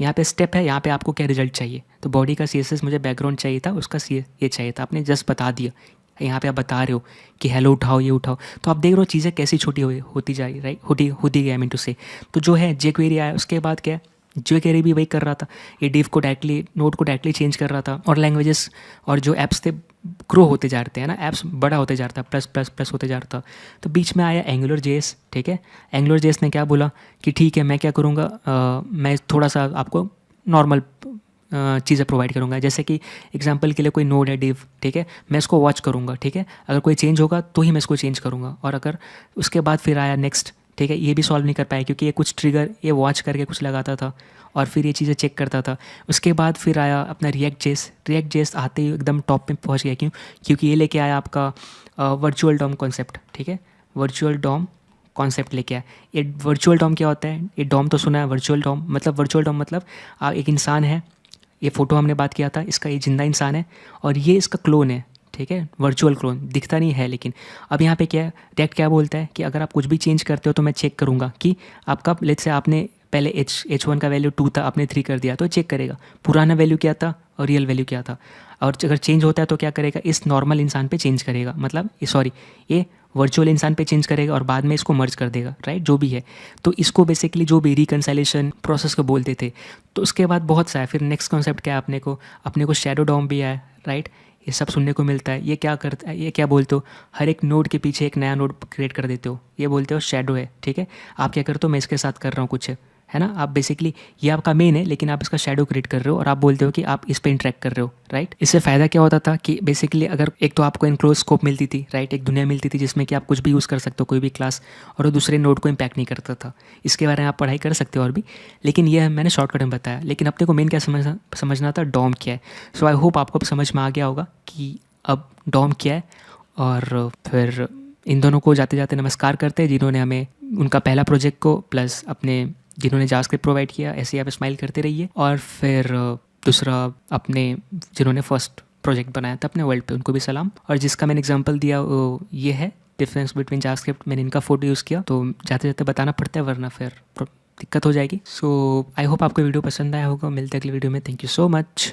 यहाँ पे स्टेप है, यहाँ पे आपको क्या रिजल्ट चाहिए। तो बॉडी का CSS मुझे बैकग्राउंड चाहिए था, उसका ये चाहिए था, आपने जस्ट बता दिया। यहाँ पे आप बता रहे हो कि हेलो उठाओ, ये उठाओ। तो आप देख रहे हो चीज़ें कैसी छोटी होती जा रही, राइट, होती गई, आई मीन टू से। तो जो है jQuery आया, उसके बाद क्या है, jQuery भी वही कर रहा था, ये div को डायरेक्टली, नोड को डायरेक्टली चेंज कर रहा था। और लैंग्वेजेस और जो ऐप्स थे ग्रो होते जा रहे हैं ना, ऐप्स बड़ा होते जा रहा था, प्लस प्लस प्लस होते जा रहा था। तो बीच में आया AngularJS, ठीक है। AngularJS ने क्या बोला कि ठीक है, मैं क्या करूँगा, मैं थोड़ा सा आपको नॉर्मल चीज़ें प्रोवाइड करूँगा। जैसे कि एग्जांपल के लिए कोई नोड है div, ठीक है, मैं इसको वॉच करूँगा, ठीक है। अगर कोई चेंज होगा तो ही मैं इसको चेंज करूँगा। और अगर उसके बाद फिर आया नेक्स्ट, ठीक है, ये भी सॉल्व नहीं कर पाया क्योंकि ये कुछ ट्रिगर, ये वॉच करके कुछ लगाता था और फिर ये चीज़ें चेक करता था। उसके बाद फिर आया अपना React.js आते ही एकदम टॉप पे पहुंच गया। क्योंकि ये लेके आया आपका वर्चुअल डॉम कॉन्सेप्ट, ठीक है, वर्चुअल डॉम कॉन्सेप्ट लेके आया। ये वर्चुअल डॉम क्या होता है, ये डॉम तो सुना है, वर्चुअल डॉम मतलब एक इंसान है, ये फ़ोटो हमने बात किया था, इसका ये जिंदा इंसान है और ये इसका क्लोन है, ठीक है, वर्चुअल क्लोन, दिखता नहीं है। लेकिन अब यहाँ पे क्या है, React क्या बोलता है कि अगर आप कुछ भी चेंज करते हो तो मैं चेक करूँगा कि आपका, लेट्स से आपने पहले H1 का वैल्यू 2 था, आपने 3 कर दिया, तो चेक करेगा पुराना वैल्यू क्या था और रियल वैल्यू क्या था। और अगर चेंज होता है तो क्या करेगा, इस नॉर्मल इंसान पे चेंज करेगा, मतलब ये वर्चुअल इंसान पे चेंज करेगा और बाद में इसको मर्ज कर देगा, राइट, जो भी है। तो इसको बेसिकली जो भी रिकंसाइलेशन प्रोसेस को बोलते थे। तो उसके बाद बहुत सा है। फिर नेक्स्ट कॉन्सेप्ट क्या है, अपने को शैडो डॉम भी है, राइट, ये सब सुनने को मिलता है। ये क्या करता है, ये क्या बोलते हो, हर एक नोड के पीछे एक नया नोड क्रिएट कर देते हो, ये बोलते हो शैडो है, ठीक है। आप क्या करते हो, मैं इसके साथ कर रहा हूँ कुछ, है ना, आप बेसिकली ये आपका मेन है लेकिन आप इसका शैडो क्रिएट कर रहे हो और आप बोलते हो कि आप इस पे इंटरेक्ट कर रहे हो, राइट। इससे फ़ायदा क्या होता था कि बेसिकली अगर एक तो आपको इनक्लोज स्कोप मिलती थी, राइट, एक दुनिया मिलती थी जिसमें कि आप कुछ भी यूज़ कर सकते हो, कोई भी क्लास, और वो दूसरे नोड को इम्पैक्ट नहीं करता था। इसके बारे में आप पढ़ाई कर सकते हो और भी, लेकिन ये मैंने शॉर्टकट में बताया। लेकिन अपने को मेन क्या समझना था, डॉम क्या है। सो आई होप आपको समझ में आ गया होगा कि अब डॉम क्या है। और फिर इन दोनों को जाते जाते नमस्कार करते हैं जिन्होंने हमें उनका पहला प्रोजेक्ट को प्लस जिन्होंने जावास्क्रिप्ट प्रोवाइड किया। ऐसे ही आप स्माइल करते रहिए। और फिर दूसरा अपने जिन्होंने फर्स्ट प्रोजेक्ट बनाया था अपने वर्ल्ड पे, उनको भी सलाम। और जिसका मैंने एग्जांपल दिया वो ये है डिफरेंस बिटवीन जावास्क्रिप्ट, मैंने इनका फ़ोटो यूज़ किया, तो जाते जाते बताना पड़ता है वरना फिर दिक्कत हो जाएगी। सो आई होप आपको वीडियो पसंद आया होगा। मिलते हैं अगली वीडियो में। Thank you so much.